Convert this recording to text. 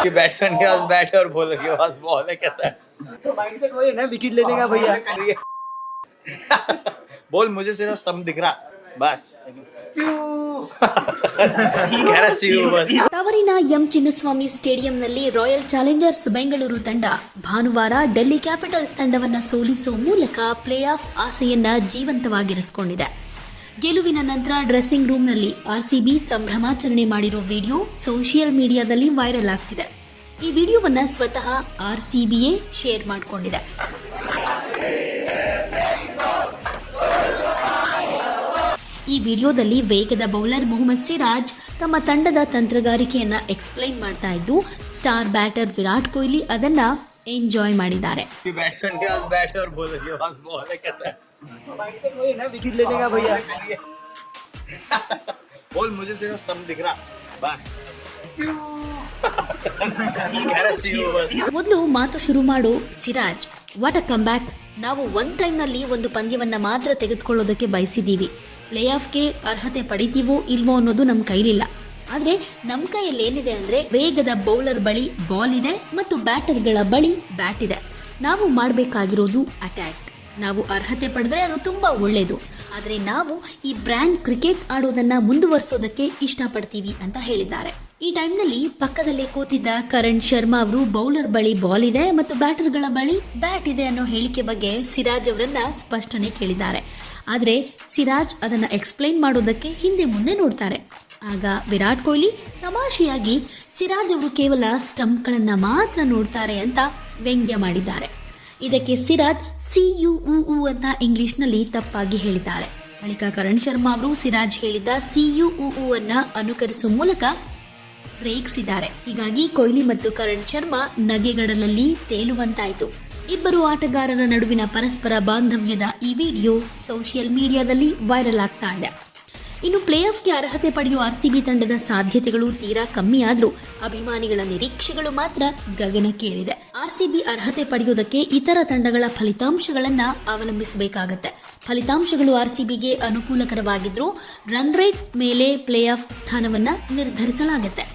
कि बैट्समैन के पास बैट है और बॉलर के पास बॉल है, कहता है तो माइंडसेट वही है ना, विकेट लेने का भैया। बोल मुझे सिर्फ स्टंप दिख रहा बस। कह रहा सियू बस। ತವರಿನ ಎಂ ಚಿನ್ನಸ್ವಾಮಿ ಸ್ಟೇಡಿಯಂನಲ್ಲಿ ರಾಯಲ್ ಚಾಲೆಂಜರ್ಸ್ ಬೆಂಗಳೂರು ತಂಡ ಭಾನುವಾರ ಡೆಲ್ಲಿ ಕ್ಯಾಪಿಟಲ್ಸ್ ತಂಡವನ್ನು ಸೋಲಿಸುವ ಮೂಲಕ ಪ್ಲೇ ಆಫ್ ಆಸೆಯನ್ನ ಜೀವಂತವಾಗಿರಿಸಿಕೊಂಡಿದೆ. ಗೆಲುವಿನ ನಂತರ ಡ್ರೆಸ್ಸಿಂಗ್ ರೂಮ್ನಲ್ಲಿ ಆರ್ಸಿಬಿ ಸಂಭ್ರಮಾಚರಣೆ ಮಾಡಿರೋ ವಿಡಿಯೋ ಸೋಷಿಯಲ್ ಮೀಡಿಯಾದಲ್ಲಿ ವೈರಲ್ ಆಗ್ತಿದೆ. ಈ ವಿಡಿಯೋವನ್ನ ಸ್ವತಃ ಆರ್ಸಿಬಿಯೇ ಶೇರ್ ಮಾಡಿಕೊಂಡಿದೆ. ಈ ವಿಡಿಯೋದಲ್ಲಿ ವೇಗದ ಬೌಲರ್ ಮೊಹಮ್ಮದ್ ಸಿರಾಜ್ ತಮ್ಮ ತಂಡದ ತಂತ್ರಗಾರಿಕೆಯನ್ನ ಎಕ್ಸ್ಪ್ಲೈನ್ ಮಾಡ್ತಾ ಇದ್ದು, ಸ್ಟಾರ್ ಬ್ಯಾಟರ್ ವಿರಾಟ್ ಕೊಹ್ಲಿ ಅದನ್ನ ಎಂಜಾಯ್ ಮಾಡಿದ್ದಾರೆ. बैट्समैन के पास बैट है और बॉलर के पास बॉल है, कहता है माइंडसेट वही है ना, विकेट लेने का भैया। बोल मुझे सिर्फ स्टंप दिख रहा बस। कह रहा सियू बस। ಮೊದಲು ಮಾತು ಶುರು ಮಾಡೋ Siraj, what a come back. ನಾವು ಒನ್ ಟೈಮ್ನಲ್ಲಿ ಒಂದು ಪಂದ್ಯವನ್ನ ಮಾತ್ರ ತೆಗೆದುಕೊಳ್ಳೋದಕ್ಕೆ ಬಯಸಿದ್ದೀವಿ. ಪ್ಲೇ ಆಫ್ಗೆ ಅರ್ಹತೆ ಪಡಿತೀವೋ ಇಲ್ವೋ ಅನ್ನೋದು ನಮ್ಮ ಕೈಲಿಲ್ಲ. ಆದರೆ ನಮ್ಮ ಕೈಯಲ್ಲಿ ಏನಿದೆ ಅಂದರೆ ವೇಗದ ಬೌಲರ್ ಬಳಿ ಬಾಲ್ ಇದೆ ಮತ್ತು ಬ್ಯಾಟರ್ಗಳ ಬಳಿ ಬ್ಯಾಟ್ ಇದೆ. ನಾವು ಮಾಡಬೇಕಾಗಿರೋದು ಅಟ್ಯಾಕ್. ನಾವು ಅರ್ಹತೆ ಪಡೆದ್ರೆ ಅದು ತುಂಬ ಒಳ್ಳೆಯದು. ಆದರೆ ನಾವು ಈ ಬ್ರ್ಯಾಂಡ್ ಕ್ರಿಕೆಟ್ ಆಡೋದನ್ನು ಮುಂದುವರಿಸೋದಕ್ಕೆ ಇಷ್ಟಪಡ್ತೀವಿ ಅಂತ ಹೇಳಿದ್ದಾರೆ. ಈ ಟೈಮ್ನಲ್ಲಿ ಪಕ್ಕದಲ್ಲೇ ಕೂತಿದ್ದ ಕರಣ್ ಶರ್ಮಾ ಅವರು ಬೌಲರ್ ಬಳಿ ಬಾಲ್ ಇದೆ ಮತ್ತು ಬ್ಯಾಟರ್ಗಳ ಬಳಿ ಬ್ಯಾಟ್ ಇದೆ ಅನ್ನೋ ಹೇಳಿಕೆ ಬಗ್ಗೆ ಸಿರಾಜ್ ಅವರನ್ನ ಸ್ಪಷ್ಟನೆ ಕೇಳಿದ್ದಾರೆ. ಆದರೆ ಸಿರಾಜ್ ಅದನ್ನು ಎಕ್ಸ್ಪ್ಲೈನ್ ಮಾಡೋದಕ್ಕೆ ಹಿಂದೆ ಮುಂದೆ ನೋಡ್ತಾರೆ. ಆಗ ವಿರಾಟ್ ಕೊಹ್ಲಿ ತಮಾಷೆಯಾಗಿ ಸಿರಾಜ್ ಅವರು ಕೇವಲ ಸ್ಟಂಪ್ಗಳನ್ನು ಮಾತ್ರ ನೋಡ್ತಾರೆ ಅಂತ ವ್ಯಂಗ್ಯ ಮಾಡಿದ್ದಾರೆ. ಇದಕ್ಕೆ ಸಿರಾಜ್ CUUU ಅಂತ ಇಂಗ್ಲಿಷ್ನಲ್ಲಿ ತಪ್ಪಾಗಿ ಹೇಳಿದ್ದಾರೆ. ಬಳಿಕ ಕರಣ್ ಶರ್ಮಾ ಅವರು ಸಿರಾಜ್ ಹೇಳಿದ್ದ CUUU ಅನ್ನ ಅನುಕರಿಸುವ ಮೂಲಕ ರೇಗಿಸಿದ್ದಾರೆ. ಹೀಗಾಗಿ ಕೊಹ್ಲಿ ಮತ್ತು ಕರಣ್ ಶರ್ಮಾ ನಗೆಗಡಲಲ್ಲಿ ತೇಲುವಂತಾಯಿತು. ಇಬ್ಬರು ಆಟಗಾರರ ನಡುವಿನ ಪರಸ್ಪರ ಬಾಂಧವ್ಯದ ಈ ವಿಡಿಯೋ ಸೋಷಿಯಲ್ ಮೀಡಿಯಾದಲ್ಲಿ ವೈರಲ್ ಆಗ್ತಾ ಇದೆ. ಇನ್ನು ಪ್ಲೇ ಆಫ್ಗೆ ಅರ್ಹತೆ ಪಡೆಯುವ ಆರ್ಸಿಬಿ ತಂಡದ ಸಾಧ್ಯತೆಗಳು ತೀರಾ ಕಮ್ಮಿ ಆದರೂ ಅಭಿಮಾನಿಗಳ ನಿರೀಕ್ಷೆಗಳು ಮಾತ್ರ ಗಗನಕ್ಕೇರಿದೆ. ಆರ್ಸಿಬಿ ಅರ್ಹತೆ ಪಡೆಯುವುದಕ್ಕೆ ಇತರ ತಂಡಗಳ ಫಲಿತಾಂಶಗಳನ್ನು ಅವಲಂಬಿಸಬೇಕಾಗತ್ತೆ. ಫಲಿತಾಂಶಗಳು ಆರ್ಸಿಬಿಗೆ ಅನುಕೂಲಕರವಾಗಿದ್ರೂ ರನ್ ರೇಟ್ ಮೇಲೆ ಪ್ಲೇ ಆಫ್ ಸ್ಥಾನವನ್ನು ನಿರ್ಧರಿಸಲಾಗುತ್ತೆ.